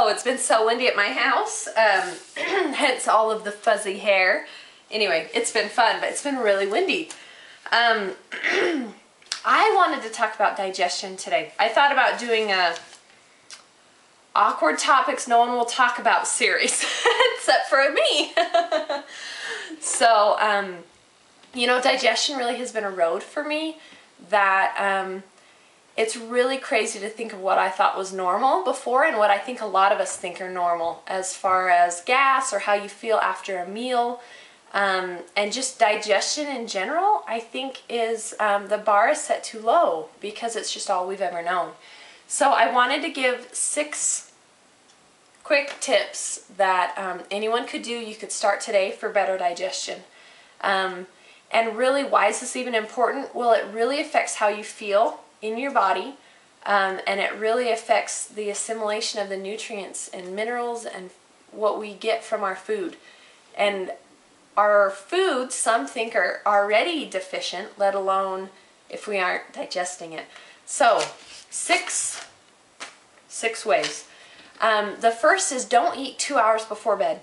So it's been so windy at my house, hence all of the fuzzy hair. Anyway, it's been fun, but it's been really windy. I wanted to talk about digestion today. I thought about doing a awkward topics no one will talk about series, except for me. So, you know, digestion really has been a road for me that it's really crazy to think of what I thought was normal before and what I think a lot of us think are normal as far as gas or how you feel after a meal. And just digestion in general, I think is the bar is set too low because it's just all we've ever known. So I wanted to give 6 quick tips that anyone could do. You could start today for better digestion. And really, why is this even important? Well, it really affects how you feel in your body, and it really affects the assimilation of the nutrients and minerals and what we get from our food. And our food, some think, are already deficient, let alone if we aren't digesting it. So, six ways. The first is don't eat 2 hours before bed.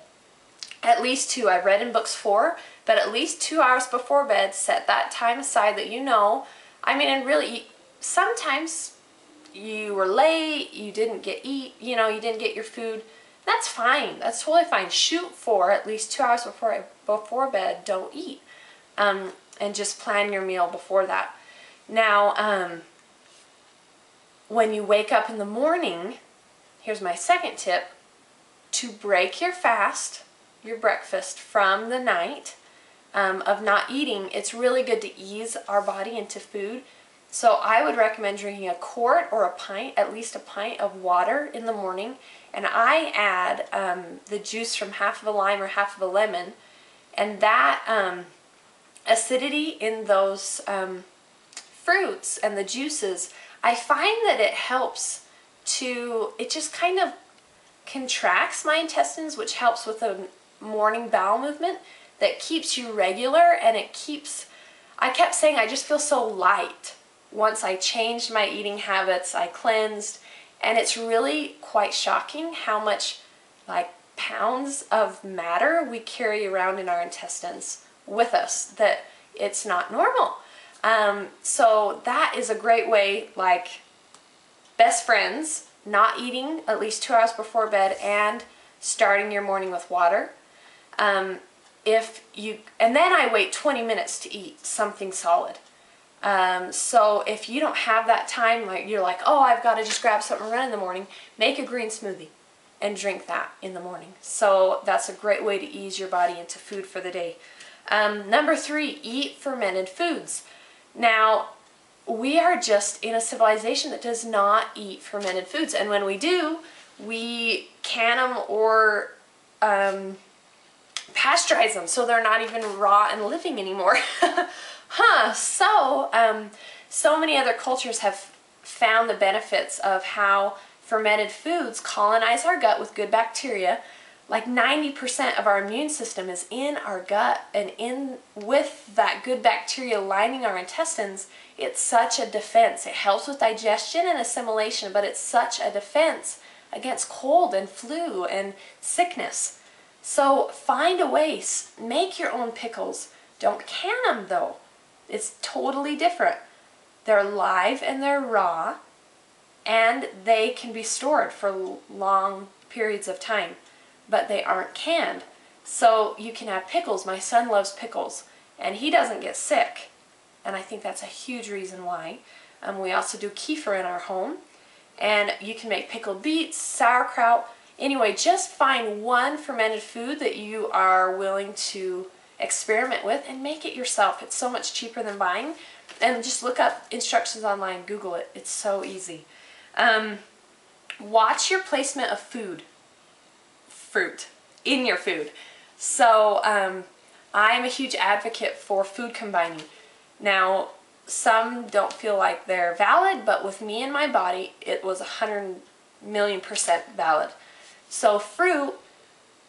At least 2. I've read in books 4, but at least 2 hours before bed, set that time aside that you know. I mean, and really, sometimes you were late, you didn't you didn't get your food. That's fine. That's totally fine. Shoot for at least 2 hours before bed. Don't eat, and just plan your meal before that. Now, when you wake up in the morning, here's my second tip: to break your fast, your breakfast from the night of not eating. It's really good to ease our body into food. So I would recommend drinking a quart or a pint, at least a pint of water in the morning. And I add the juice from half of a lime or half of a lemon. And that acidity in those fruits and the juices, I find that it helps it just kind of contracts my intestines, which helps with the morning bowel movement that keeps you regular. And I kept saying I just feel so light. Once I changed my eating habits, I cleansed, and it's really quite shocking how much like pounds of matter we carry around in our intestines with us, that it's not normal. So that is a great way, like best friends, not eating at least 2 hours before bed and starting your morning with water. And then I wait 20 minutes to eat something solid. So if you don't have that time, like you're like, oh, I've got to just grab something and run in the morning, make a green smoothie and drink that in the morning. So that's a great way to ease your body into food for the day. Number 3, eat fermented foods. Now, we are just in a civilization that does not eat fermented foods. And when we do, we can them or pasteurize them so they're not even raw and living anymore. So many other cultures have found the benefits of how fermented foods colonize our gut with good bacteria. Like 90% of our immune system is in our gut, and with that good bacteria lining our intestines, it's such a defense. It helps with digestion and assimilation, but it's such a defense against cold and flu and sickness. So find a way. Make your own pickles. Don't can them though. It's totally different. They're live and they're raw, and they can be stored for long periods of time, but they aren't canned. So you can have pickles. My son loves pickles, and he doesn't get sick, and I think that's a huge reason why. We also do kefir in our home, and you can make pickled beets, sauerkraut. Anyway, just find one fermented food that you are willing to experiment with and make it yourself. It's so much cheaper than buying. And just look up instructions online, Google it. It's so easy. Watch your placement of fruit in your food. So I'm a huge advocate for food combining. Now, some don't feel like they're valid, but with me and my body, it was 100,000,000% valid. So fruit,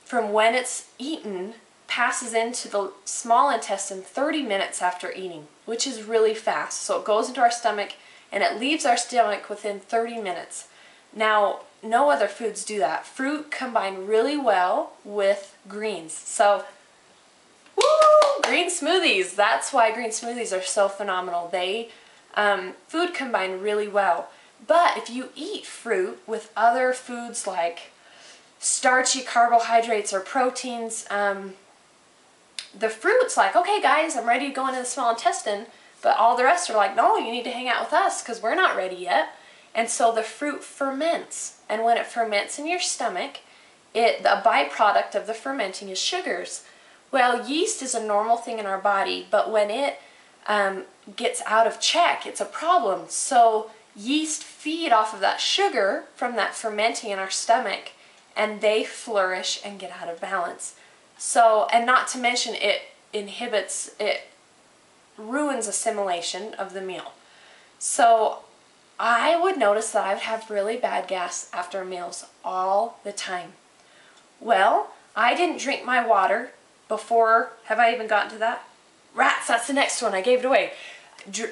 from when it's eaten, passes into the small intestine 30 minutes after eating, which is really fast. So it goes into our stomach and it leaves our stomach within 30 minutes. Now, no other foods do that. Fruit combine really well with greens. So, woo, green smoothies. That's why green smoothies are so phenomenal. They, food combine really well. But if you eat fruit with other foods like starchy carbohydrates or proteins, the fruit's like, okay guys, I'm ready to go into the small intestine, but all the rest are like, no, you need to hang out with us because we're not ready yet. And so the fruit ferments, and when it ferments in your stomach, the byproduct of the fermenting is sugars. Well, yeast is a normal thing in our body, but when it gets out of check, it's a problem. So yeast feed off of that sugar from that fermenting in our stomach, and they flourish and get out of balance. So, and not to mention it ruins assimilation of the meal. So I would notice that I would have really bad gas after meals all the time. Well, I didn't drink my water before. Have I even gotten to that? Rats, that's the next one. I gave it away.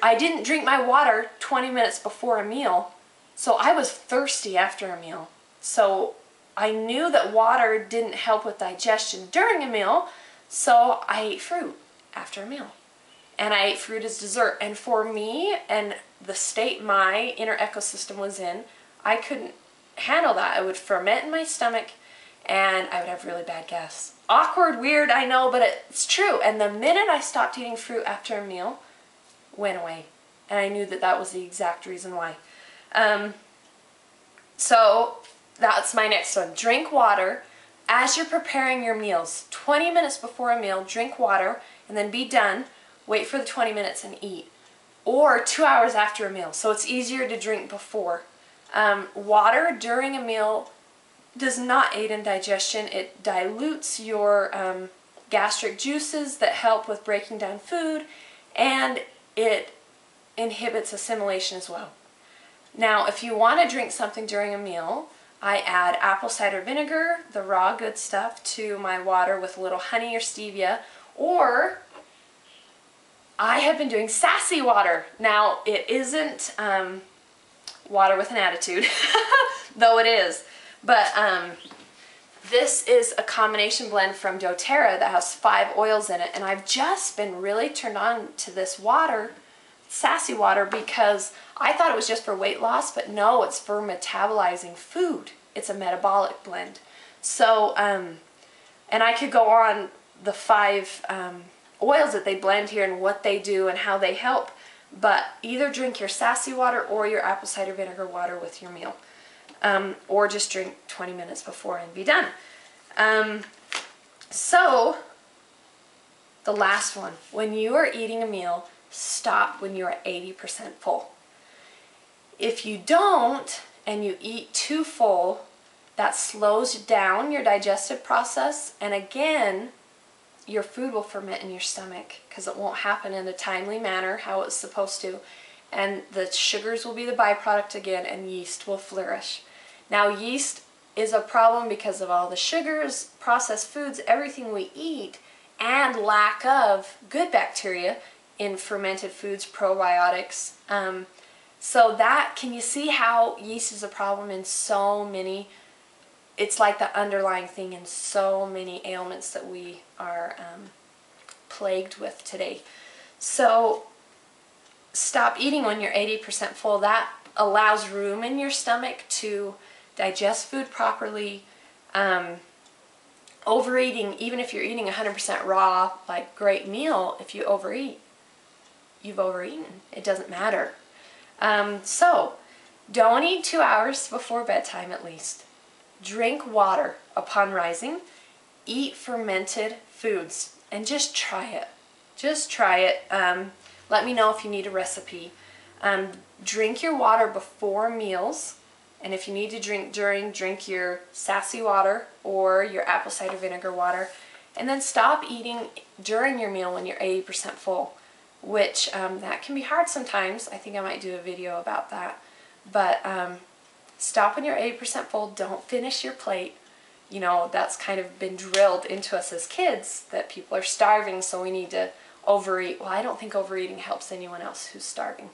I didn't drink my water 20 minutes before a meal, so I was thirsty after a meal. So I knew that water didn't help with digestion during a meal, so I ate fruit after a meal. And I ate fruit as dessert. And for me and the state my inner ecosystem was in, I couldn't handle that. It would ferment in my stomach and I would have really bad gas. Awkward, weird, I know, but it's true. And the minute I stopped eating fruit after a meal, went away. And I knew that that was the exact reason why. So that's my next one. Drink water as you're preparing your meals. 20 minutes before a meal, drink water and then be done. Wait for the 20 minutes and eat. Or 2 hours after a meal, so it's easier to drink before. Water during a meal does not aid in digestion. It dilutes your gastric juices that help with breaking down food, and it inhibits assimilation as well. Now, if you want to drink something during a meal, I add apple cider vinegar, the raw good stuff, to my water with a little honey or stevia, or I have been doing sassy water. Now, it isn't water with an attitude, though it is. But this is a combination blend from doTERRA that has 5 oils in it. And I've just been really turned on to this water, sassy water, because I thought it was just for weight loss, but no, it's for metabolizing food. It's a metabolic blend. So, and I could go on the 5 oils that they blend here and what they do and how they help, but either drink your sassy water or your apple cider vinegar water with your meal, or just drink 20 minutes before and be done. So the last one, when you are eating a meal, stop when you're at 80% full. If you don't and you eat too full, that slows down your digestive process, and again, your food will ferment in your stomach because it won't happen in a timely manner how it's supposed to, and the sugars will be the byproduct again, and yeast will flourish. Now, yeast is a problem because of all the sugars, processed foods, everything we eat, and lack of good bacteria in fermented foods, probiotics. So that, can you see how yeast is a problem in so many? It's like the underlying thing in so many ailments that we are plagued with today. So stop eating when you're 80% full. That allows room in your stomach to digest food properly. Overeating, even if you're eating 100% raw, like great meal, if you overeat, you've overeaten. It doesn't matter. So don't eat 2 hours before bedtime at least. Drink water upon rising. Eat fermented foods and just try it. Just try it. Let me know if you need a recipe. Drink your water before meals, and if you need to drink during, drink your sassy water or your apple cider vinegar water, and then stop eating during your meal when you're 80% full, which that can be hard sometimes. I think I might do a video about that. But stop when you're 80% full. Don't finish your plate. You know, that's kind of been drilled into us as kids, that people are starving, so we need to overeat. Well, I don't think overeating helps anyone else who's starving,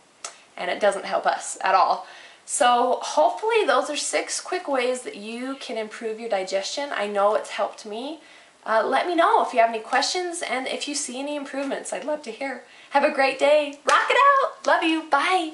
and it doesn't help us at all. So hopefully those are 6 quick ways that you can improve your digestion. I know it's helped me. Let me know if you have any questions and if you see any improvements. I'd love to hear. Have a great day. Rock it out. Love you. Bye.